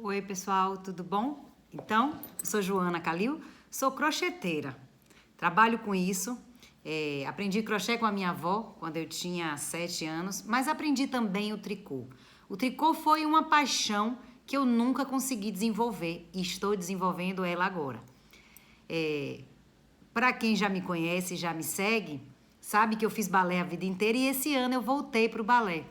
Oi, pessoal, tudo bom? Então, eu sou Joana Calil, sou crocheteira. Trabalho com isso. Aprendi crochê com a minha avó quando eu tinha 7 anos, mas aprendi também o tricô. O tricô foi uma paixão que eu nunca consegui desenvolver e estou desenvolvendo ela agora. Para quem já me conhece, já me segue, sabe que eu fiz balé a vida inteira e esse ano eu voltei para o balé.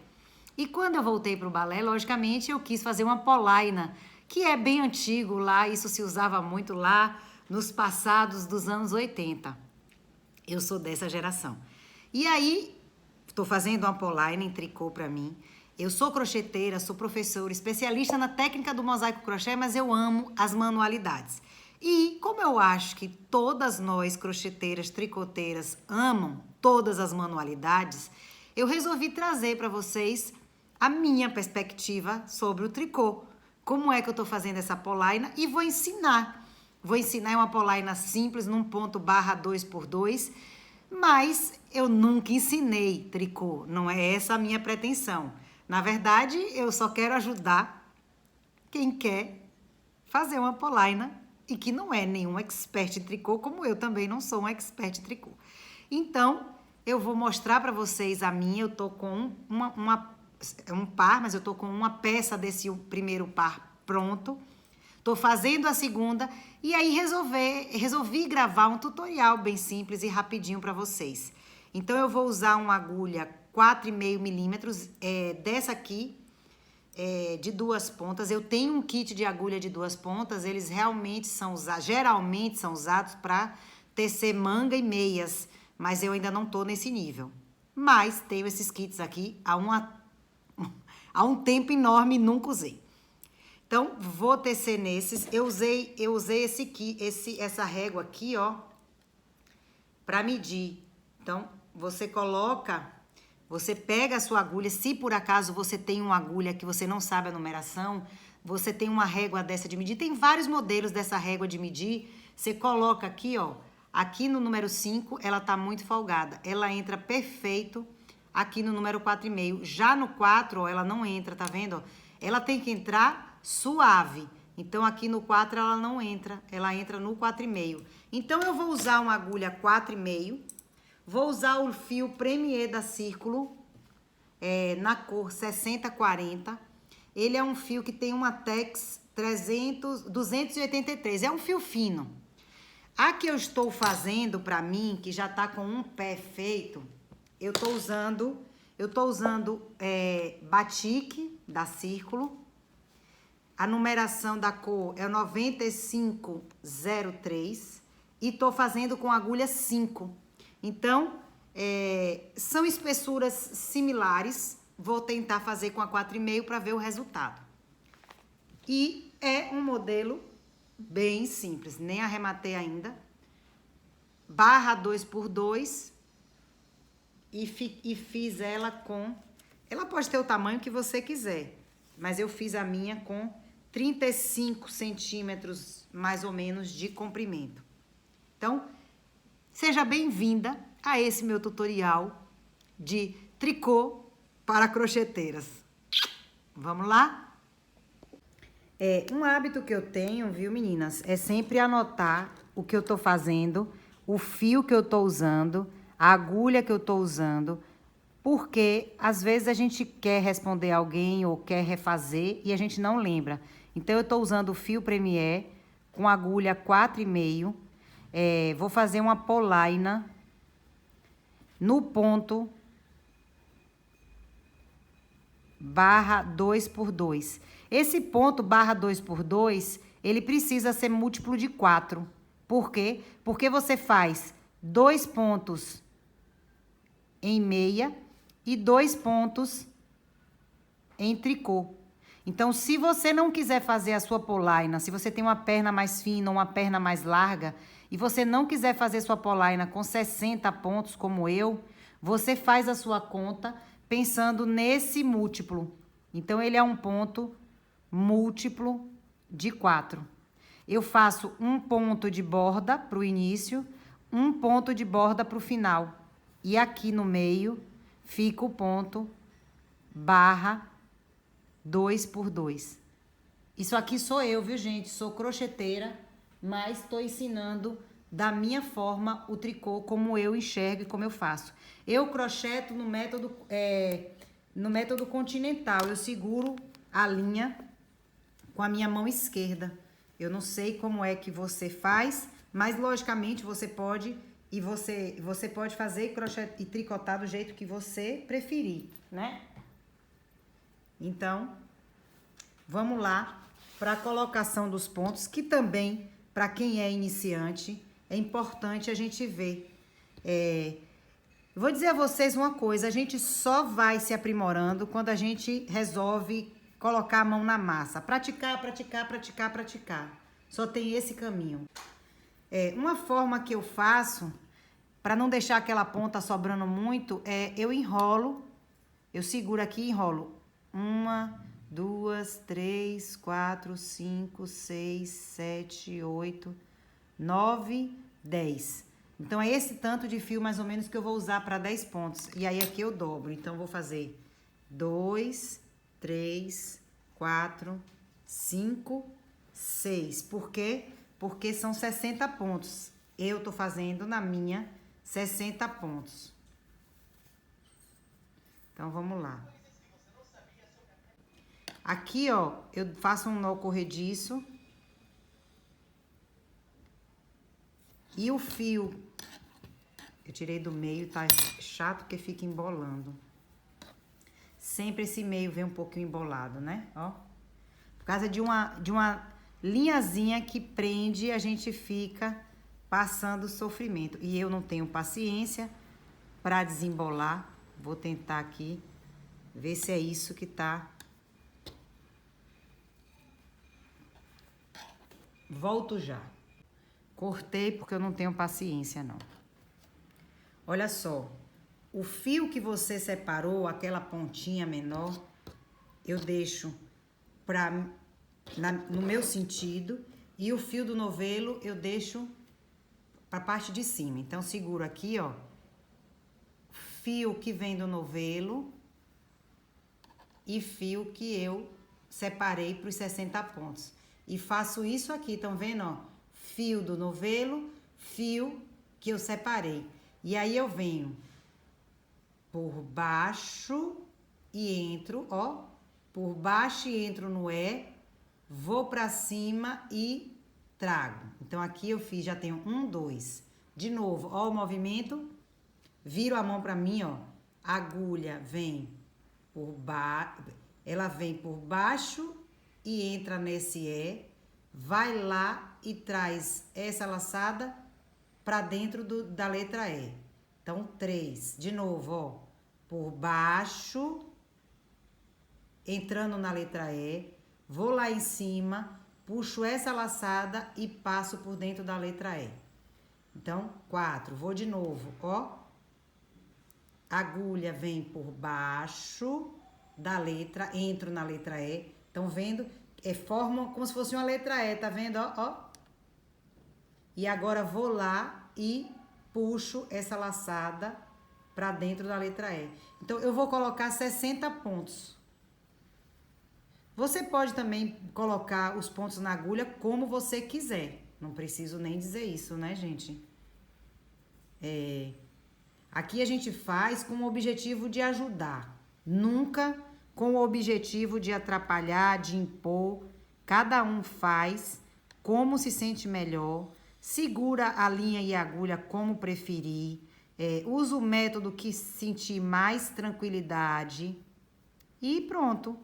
E quando eu voltei para o balé, logicamente eu quis fazer uma polaina, que é bem antigo lá, isso se usava muito lá nos passados dos anos 80. Eu sou dessa geração. E aí, estou fazendo uma polaina em tricô para mim. Eu sou crocheteira, sou professora, especialista na técnica do mosaico crochê, mas eu amo as manualidades. E como eu acho que todas nós, crocheteiras, tricoteiras, amam todas as manualidades, eu resolvi trazer para vocês a minha perspectiva sobre o tricô. Como é que eu estou fazendo essa polaina e vou ensinar. Vou ensinar uma polaina simples num ponto barra 2x2, mas eu nunca ensinei tricô, não é essa a minha pretensão. Na verdade, eu só quero ajudar quem quer fazer uma polaina e que não é nenhum expert em tricô, como eu também não sou um expert em tricô. Então, eu vou mostrar para vocês a minha. Eu tô com um par, mas eu tô com uma peça desse primeiro par pronto. Tô fazendo a segunda e aí resolvi gravar um tutorial bem simples e rapidinho para vocês. Então, eu vou usar uma agulha 4,5 milímetros, dessa aqui, de 2 pontas. Eu tenho um kit de agulha de 2 pontas, eles geralmente são usados para tecer manga e meias, mas eu ainda não tô nesse nível. Mas tenho esses kits aqui há um tempo enorme e nunca usei. Então, vou tecer nesses. Eu usei essa régua aqui, ó, para medir. Então, você pega a sua agulha. Se por acaso você tem uma agulha que você não sabe a numeração, você tem uma régua dessa de medir. Tem vários modelos dessa régua de medir. Você coloca aqui, ó, aqui no número 5, ela tá muito folgada. Ela entra perfeito aqui no número 4,5. Já no 4, ó, ela não entra, tá vendo? Ela tem que entrar suave. Então, aqui no 4 ela não entra, ela entra no 4,5. Então, eu vou usar uma agulha 4,5. Vou usar o fio Premier da Círculo, na cor 6040. Ele é um fio que tem uma Tex 283. É um fio fino. A que eu estou fazendo para mim, que já tá com um pé feito, eu tô usando batik da Círculo. A numeração da cor é 9503 e tô fazendo com agulha 5. Então, são espessuras similares. Vou tentar fazer com a 4,5 para ver o resultado. E é um modelo bem simples, nem arrematei ainda. Barra 2x2 e fiz ela com... Ela pode ter o tamanho que você quiser, mas eu fiz a minha com 35 centímetros, mais ou menos, de comprimento. Então, seja bem-vinda a esse meu tutorial de tricô para crocheteiras. Vamos lá? Um hábito que eu tenho, viu, meninas, é sempre anotar o que eu tô fazendo, o fio que eu tô usando, a agulha que eu tô usando, porque às vezes a gente quer responder alguém ou quer refazer e a gente não lembra. Então, eu tô usando o fio Premier com agulha 4,5. Vou fazer uma polaina no ponto barra 2x2. Esse ponto barra 2x2, ele precisa ser múltiplo de 4. Por quê? Porque você faz 2 pontos em meia e 2 pontos em tricô. Então, se você não quiser fazer a sua polaina, se você tem uma perna mais fina ou uma perna mais larga, e você não quiser fazer sua polaina com 60 pontos, como eu, você faz a sua conta pensando nesse múltiplo. Então, ele é um ponto múltiplo de 4. Eu faço um ponto de borda para o início, um ponto de borda para o final. E aqui no meio fica o ponto barra 2x2. Isso aqui sou eu, viu, gente? Sou crocheteira, mas estou ensinando da minha forma o tricô, como eu enxergo e como eu faço. Eu crocheto no método continental. Eu seguro a linha com a minha mão esquerda. Eu não sei como é que você faz, mas logicamente você pode você pode fazer e tricotar do jeito que você preferir, né? Então, vamos lá para a colocação dos pontos, que também, para quem é iniciante, é importante a gente ver. Vou dizer a vocês uma coisa, a gente só vai se aprimorando quando a gente resolve colocar a mão na massa. Praticar, praticar, praticar, praticar. Só tem esse caminho. Uma forma que eu faço, para não deixar aquela ponta sobrando muito, eu enrolo, eu seguro aqui e enrolo. 1, 2, 3, 4, 5, 6, 7, 8, 9, 10. Então, é esse tanto de fio, mais ou menos, que eu vou usar para 10 pontos. E aí, aqui eu dobro. Então, vou fazer 2, 3, 4, 5, 6. Por quê? Porque são 60 pontos. Eu tô fazendo na minha 60 pontos. Então, vamos lá. Aqui, ó, eu faço um nó corrediço. E o fio, eu tirei do meio, tá chato que fica embolando. Sempre esse meio vem um pouquinho embolado, né? Ó. Por causa de uma linhazinha que prende, a gente fica passando sofrimento. E eu não tenho paciência para desembolar. Vou tentar aqui ver se é isso que tá. Volto já. Cortei porque eu não tenho paciência, não. Olha só. O fio que você separou, aquela pontinha menor, eu deixo no meu sentido. E o fio do novelo eu deixo para a parte de cima. Então, seguro aqui, ó. Fio que vem do novelo e fio que eu separei para os 60 pontos. E faço isso aqui, estão vendo, ó? Fio do novelo, fio que eu separei. E aí, eu venho por baixo e entro, ó. Por baixo e entro no vou pra cima e trago. Então, aqui eu fiz, já tenho 1, 2. De novo, ó o movimento. Viro a mão pra mim, ó. A agulha vem por baixo, ela vem por baixo e entra nesse vai lá e traz essa laçada pra dentro da letra E. Então, 3. De novo, ó. Por baixo, entrando na letra E, vou lá em cima, puxo essa laçada e passo por dentro da letra E. Então, 4. Vou de novo, ó. Agulha vem por baixo da letra, entro na letra E. Estão vendo? Forma como se fosse uma letra E, tá vendo? Ó, ó. E agora, vou lá e puxo essa laçada pra dentro da letra E. Então, eu vou colocar 60 pontos. Você pode também colocar os pontos na agulha como você quiser. Não preciso nem dizer isso, né, gente? Aqui a gente faz com o objetivo de ajudar. Nunca com o objetivo de atrapalhar, de impor. Cada um faz como se sente melhor. Segura a linha e a agulha como preferir. Usa o método que sentir mais tranquilidade. E pronto.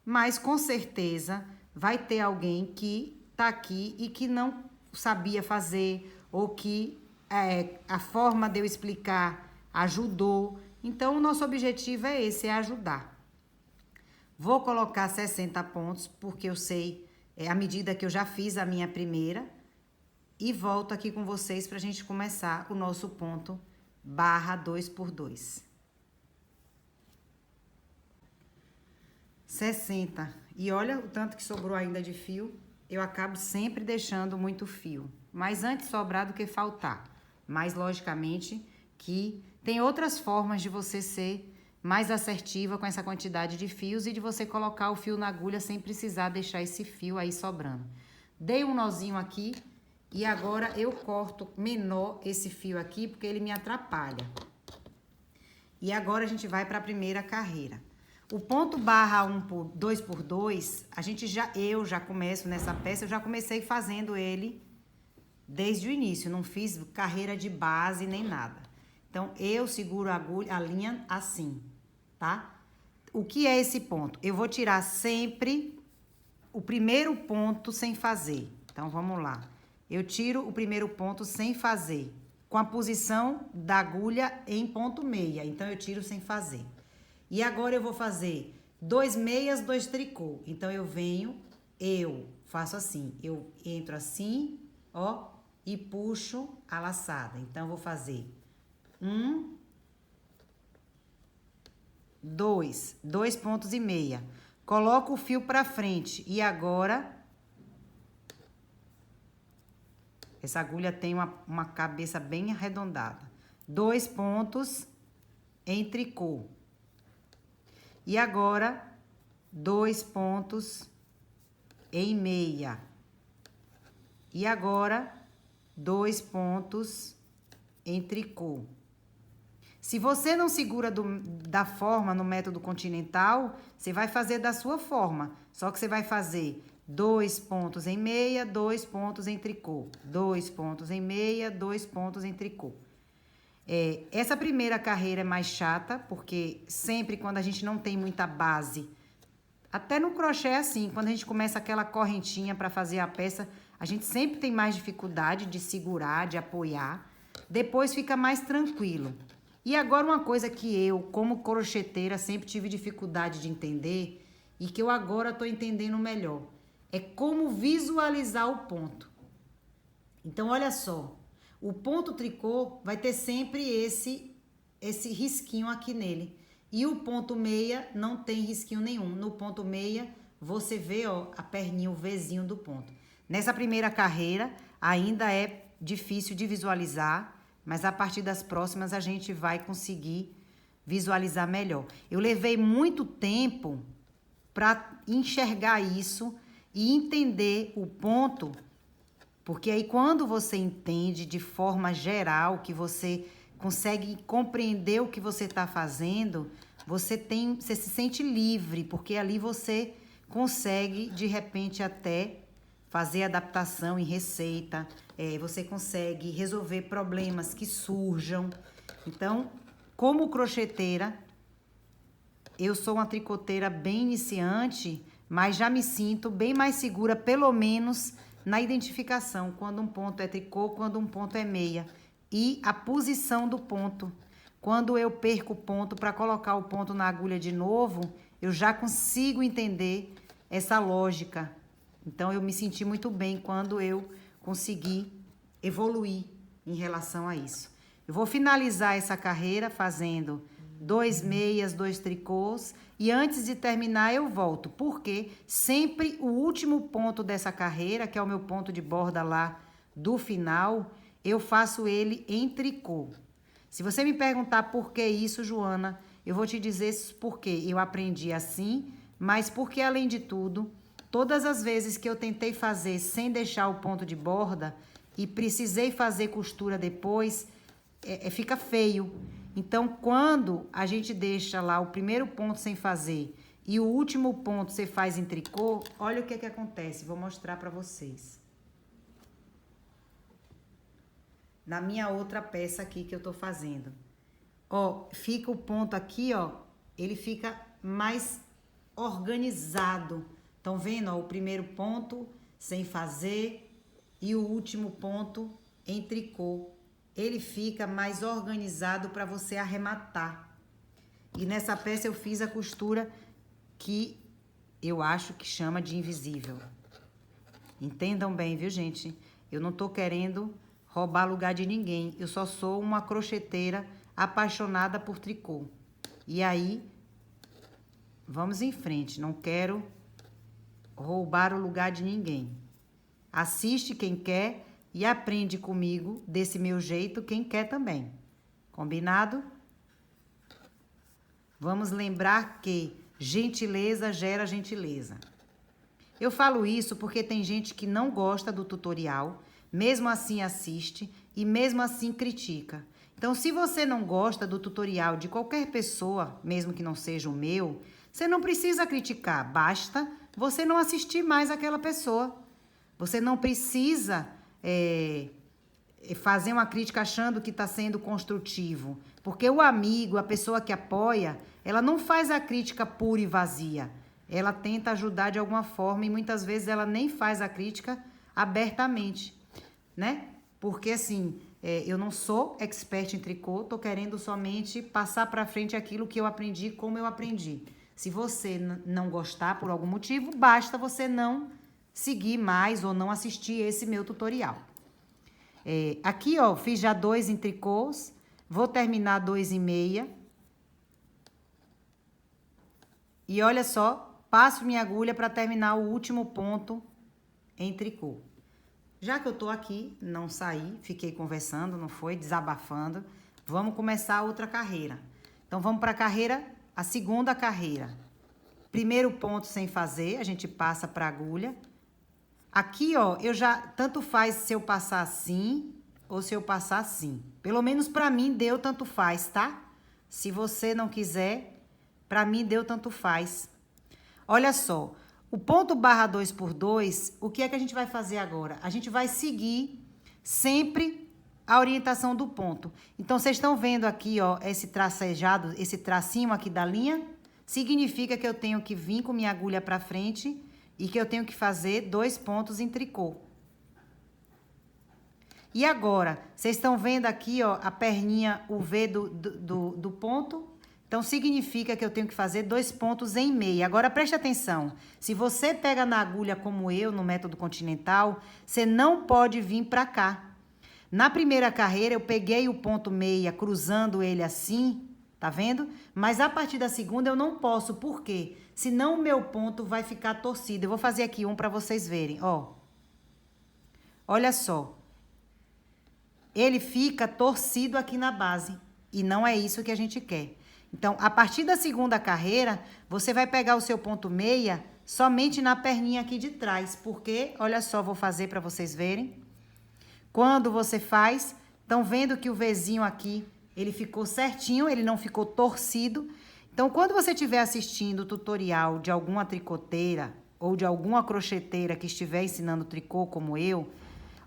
Mas com certeza vai ter alguém que tá aqui e que não sabia fazer, ou que a forma de eu explicar ajudou. Então, o nosso objetivo é esse, é ajudar. Vou colocar 60 pontos, porque eu sei a medida que eu já fiz a minha primeira. E volto aqui com vocês pra gente começar o nosso ponto barra 2×2. 60. E olha o tanto que sobrou ainda de fio. Eu acabo sempre deixando muito fio. Mas antes sobrar do que faltar. Mas, logicamente, que tem outras formas de você ser mais assertiva com essa quantidade de fios e de você colocar o fio na agulha sem precisar deixar esse fio aí sobrando. Dei um nozinho aqui e agora eu corto menor esse fio aqui porque ele me atrapalha. E agora a gente vai para a primeira carreira. O ponto barra 2x2, eu já começo nessa peça, eu já comecei fazendo ele desde o início, não fiz carreira de base nem nada. Então, eu seguro a agulha, a linha assim, tá? O que é esse ponto? Eu vou tirar sempre o primeiro ponto sem fazer. Então, vamos lá. Eu tiro o primeiro ponto sem fazer, com a posição da agulha em ponto meia. Então, eu tiro sem fazer. E agora eu vou fazer 2 meias, 2 tricô. Então, eu faço assim. Eu entro assim, ó, e puxo a laçada. Então, eu vou fazer 1, 2 pontos e meia. Coloco o fio pra frente. E agora, essa agulha tem uma cabeça bem arredondada. 2 pontos em tricô. E agora, 2 pontos em meia. E agora, 2 pontos em tricô. Se você não segura da forma no método continental, você vai fazer da sua forma. Só que você vai fazer 2 pontos em meia, 2 pontos em tricô. 2 pontos em meia, 2 pontos em tricô. Essa primeira carreira é mais chata, porque sempre quando a gente não tem muita base, até no crochê é assim, quando a gente começa aquela correntinha para fazer a peça, a gente sempre tem mais dificuldade de segurar, de apoiar. Depois fica mais tranquilo. E agora uma coisa que eu, como crocheteira, sempre tive dificuldade de entender e que eu agora estou entendendo melhor, é como visualizar o ponto. Então, olha só. O ponto tricô vai ter sempre esse risquinho aqui nele. E o ponto meia não tem risquinho nenhum. No ponto meia, você vê, ó, a perninha, o Vzinho do ponto. Nessa primeira carreira, ainda é difícil de visualizar, mas a partir das próximas a gente vai conseguir visualizar melhor. Eu levei muito tempo para enxergar isso e entender o ponto. Porque aí quando você entende de forma geral, que você consegue compreender o que você está fazendo, você se sente livre, porque ali você consegue, de repente, até fazer adaptação em receita, você consegue resolver problemas que surjam. Então, como crocheteira, eu sou uma tricoteira bem iniciante, mas já me sinto bem mais segura, pelo menos na identificação, quando um ponto é tricô, quando um ponto é meia. E a posição do ponto. Quando eu perco o ponto para colocar o ponto na agulha de novo, eu já consigo entender essa lógica. Então, eu me senti muito bem quando eu consegui evoluir em relação a isso. Eu vou finalizar essa carreira fazendo 2 meias, 2 tricôs. E antes de terminar, eu volto. Porque sempre o último ponto dessa carreira, que é o meu ponto de borda lá do final, eu faço ele em tricô. Se você me perguntar por que isso, Joana, eu vou te dizer por quê. Eu aprendi assim, mas porque, além de tudo, todas as vezes que eu tentei fazer sem deixar o ponto de borda e precisei fazer costura depois, fica feio. Então, quando a gente deixa lá o primeiro ponto sem fazer e o último ponto você faz em tricô, olha o que que acontece. Vou mostrar pra vocês. Na minha outra peça aqui que eu tô fazendo. Ó, fica o ponto aqui, ó, ele fica mais organizado. Estão vendo, ó, o primeiro ponto sem fazer e o último ponto em tricô. Ele fica mais organizado para você arrematar. E nessa peça eu fiz a costura que eu acho que chama de invisível. Entendam bem, viu, gente? Eu não tô querendo roubar lugar de ninguém. Eu só sou uma crocheteira apaixonada por tricô. E aí, vamos em frente. Não quero roubar o lugar de ninguém. Assiste quem quer e aprende comigo desse meu jeito quem quer também. Combinado? Vamos lembrar que gentileza gera gentileza. Eu falo isso porque tem gente que não gosta do tutorial, mesmo assim assiste e mesmo assim critica. Então, se você não gosta do tutorial de qualquer pessoa, mesmo que não seja o meu, você não precisa criticar, basta você não assistir mais aquela pessoa. Você não precisa fazer uma crítica achando que está sendo construtivo, porque o amigo, a pessoa que apoia, ela não faz a crítica pura e vazia. Ela tenta ajudar de alguma forma e muitas vezes ela nem faz a crítica abertamente, né? Porque assim, eu não sou expert em tricô, tô querendo somente passar para frente aquilo que eu aprendi como eu aprendi. Se você não gostar por algum motivo, basta você não seguir mais ou não assistir esse meu tutorial. Aqui, ó, fiz já 2 em tricôs, vou terminar 2 em meia. E olha só, passo minha agulha para terminar o último ponto em tricô. Já que eu tô aqui, não saí, fiquei conversando, não foi, desabafando, vamos começar outra carreira. Então, vamos para a carreira, a segunda carreira. Primeiro ponto sem fazer, a gente passa para a agulha. Aqui, ó, eu já, tanto faz se eu passar assim ou se eu passar assim. Pelo menos para mim deu tanto faz, tá? Se você não quiser, para mim deu tanto faz. Olha só, o ponto barra 2x2, o que é que a gente vai fazer agora? A gente vai seguir sempre a orientação do ponto. Então, vocês estão vendo aqui, ó, esse tracejado, esse tracinho aqui da linha? Significa que eu tenho que vir com minha agulha para frente e que eu tenho que fazer 2 pontos em tricô. E agora, vocês estão vendo aqui, ó, a perninha, o V do ponto? Então, significa que eu tenho que fazer 2 pontos em meia. Agora, preste atenção. Se você pega na agulha como eu, no método continental, você não pode vir para cá. Na primeira carreira, eu peguei o ponto meia, cruzando ele assim, tá vendo? Mas a partir da segunda, eu não posso. Por quê? Senão, o meu ponto vai ficar torcido. Eu vou fazer aqui um para vocês verem, ó. Olha só. Ele fica torcido aqui na base. E não é isso que a gente quer. Então, a partir da segunda carreira, você vai pegar o seu ponto meia somente na perninha aqui de trás. Porque, olha só, vou fazer para vocês verem. Quando você faz, estão vendo que o Vzinho aqui, ele ficou certinho, ele não ficou torcido. Então, quando você estiver assistindo o tutorial de alguma tricoteira ou de alguma crocheteira que estiver ensinando tricô como eu,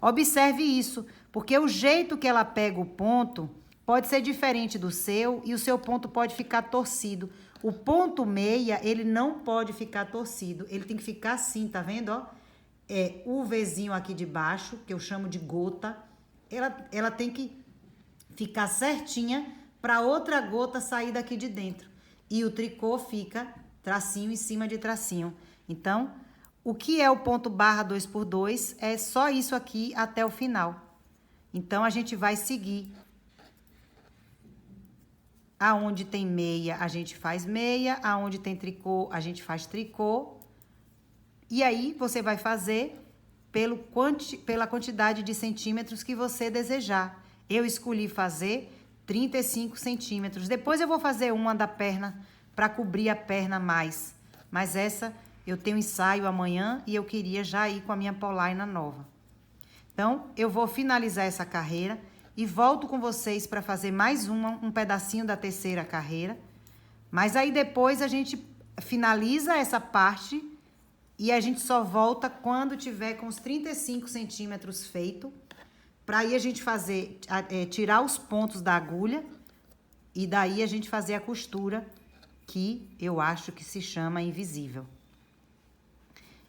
observe isso, porque o jeito que ela pega o ponto pode ser diferente do seu e o seu ponto pode ficar torcido. O ponto meia, ele não pode ficar torcido, ele tem que ficar assim, tá vendo, ó? O Vzinho aqui de baixo, que eu chamo de gota, ela tem que ficar certinha para outra gota sair daqui de dentro. E o tricô fica tracinho em cima de tracinho. Então, o que é o ponto barra 2x2 é só isso aqui até o final. Então, a gente vai seguir. Aonde tem meia, a gente faz meia. Aonde tem tricô, a gente faz tricô. E aí, você vai fazer pela quantidade de centímetros que você desejar. Eu escolhi fazer 35 centímetros. Depois eu vou fazer uma da perna para cobrir a perna mais. Mas essa eu tenho ensaio amanhã e eu queria já ir com a minha polaina nova. Então, eu vou finalizar essa carreira e volto com vocês para fazer mais um pedacinho da terceira carreira. Mas aí depois a gente finaliza essa parte e a gente só volta quando tiver com os 35 centímetros feito. Para aí a gente fazer, tirar os pontos da agulha e daí a gente fazer a costura que eu acho que se chama invisível.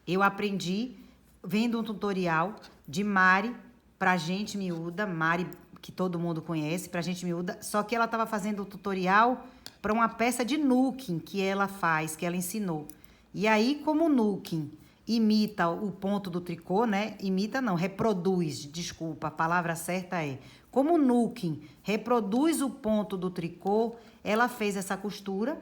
Eu aprendi vendo um tutorial de Mari pra gente miúda, Mari que todo mundo conhece, pra gente miúda, só que ela estava fazendo o tutorial para uma peça de nuking que ela faz, que ela ensinou. E aí, como o nuking imita o ponto do tricô, né? Imita não, reproduz, desculpa, a palavra certa é. Como o nuking reproduz o ponto do tricô, ela fez essa costura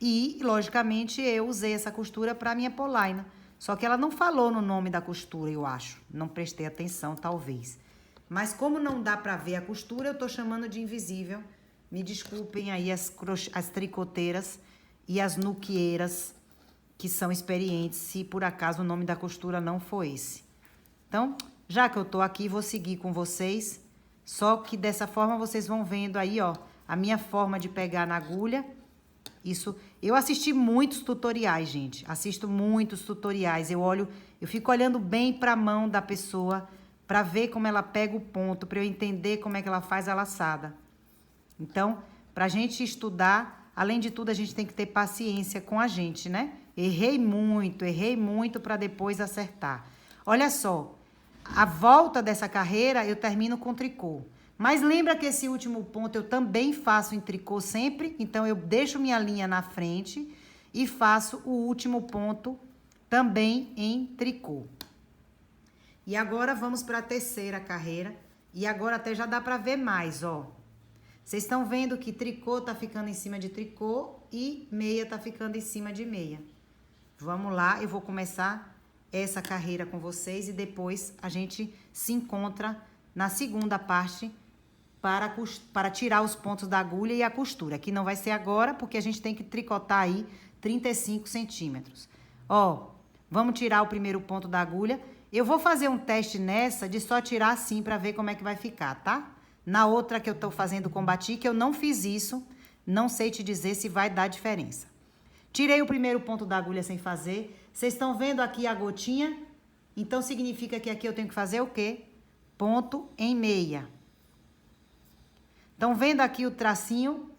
e, logicamente, eu usei essa costura para minha polaina. Só que ela não falou no nome da costura, eu acho. Não prestei atenção, talvez. Mas como não dá para ver a costura, eu tô chamando de invisível Me desculpem aí as tricoteiras e as nuquieiras que são experientes, se por acaso o nome da costura não for esse. Então, já que eu tô aqui, vou seguir com vocês, só que dessa forma vocês vão vendo aí, ó, a minha forma de pegar na agulha. Isso, eu assisti muitos tutoriais, gente, assisto muitos tutoriais, eu fico olhando bem para a mão da pessoa, para ver como ela pega o ponto, para eu entender como é que ela faz a laçada. Então, para a gente estudar, além de tudo, a gente tem que ter paciência com a gente, né? Errei muito para depois acertar. Olha só, a volta dessa carreira eu termino com tricô. Mas lembra que esse último ponto eu também faço em tricô sempre? Então, eu deixo minha linha na frente e faço o último ponto também em tricô. E agora, vamos para a terceira carreira. E agora até já dá para ver mais, ó. Vocês estão vendo que tricô tá ficando em cima de tricô e meia tá ficando em cima de meia. Vamos lá, eu vou começar essa carreira com vocês e depois a gente se encontra na segunda parte para tirar os pontos da agulha e a costura. Que não vai ser agora, porque a gente tem que tricotar aí 35 centímetros. Ó, vamos tirar o primeiro ponto da agulha. Eu vou fazer um teste nessa de só tirar assim para ver como é que vai ficar, tá? Na outra que eu tô fazendo com batik, eu não fiz isso, não sei te dizer se vai dar diferença. Tirei o primeiro ponto da agulha sem fazer. Vocês estão vendo aqui a gotinha? Então, significa que aqui eu tenho que fazer o quê? Ponto em meia. Estão vendo aqui o tracinho?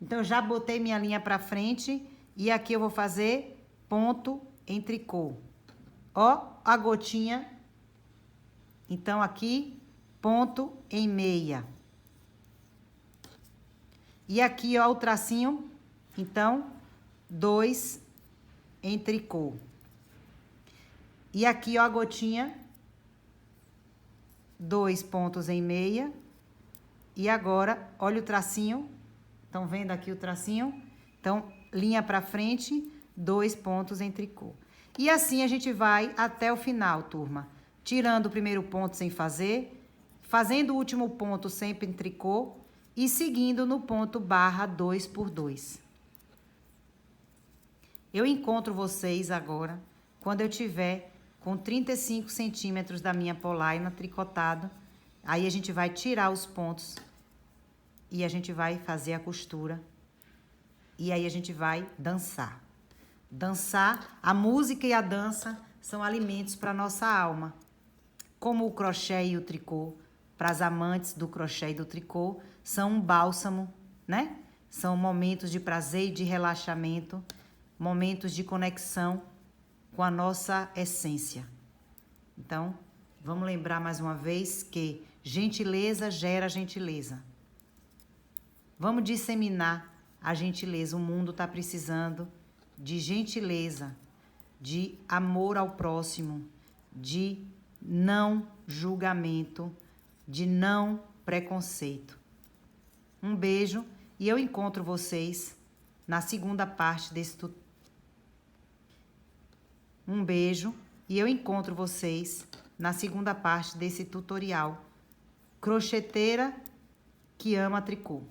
Então, eu já botei minha linha pra frente e aqui eu vou fazer ponto em tricô. Ó, a gotinha. Então, aqui, ponto em meia. E aqui, ó, o tracinho. Então, 2 em tricô. E aqui, ó, a gotinha. 2 pontos em meia. E agora, olha o tracinho. Estão vendo aqui o tracinho? Então, linha pra frente, 2 pontos em tricô. E assim a gente vai até o final, turma. Tirando o primeiro ponto sem fazer, fazendo o último ponto sempre em tricô e seguindo no ponto barra 2 por 2. Eu encontro vocês agora, quando eu tiver com 35 centímetros da minha polaina tricotado. Aí a gente vai tirar os pontos e a gente vai fazer a costura. E aí a gente vai dançar. Dançar, a música e a dança são alimentos para nossa alma. Como o crochê e o tricô, para as amantes do crochê e do tricô, são um bálsamo, né? São momentos de prazer e de relaxamento, momentos de conexão com a nossa essência. Então, vamos lembrar mais uma vez que gentileza gera gentileza. Vamos disseminar a gentileza. O mundo está precisando de gentileza, de amor ao próximo, de não julgamento, de não preconceito. Um beijo e eu encontro vocês na segunda parte desse tutorial. Um beijo e eu encontro vocês na segunda parte desse tutorial. Crocheteira que ama tricô.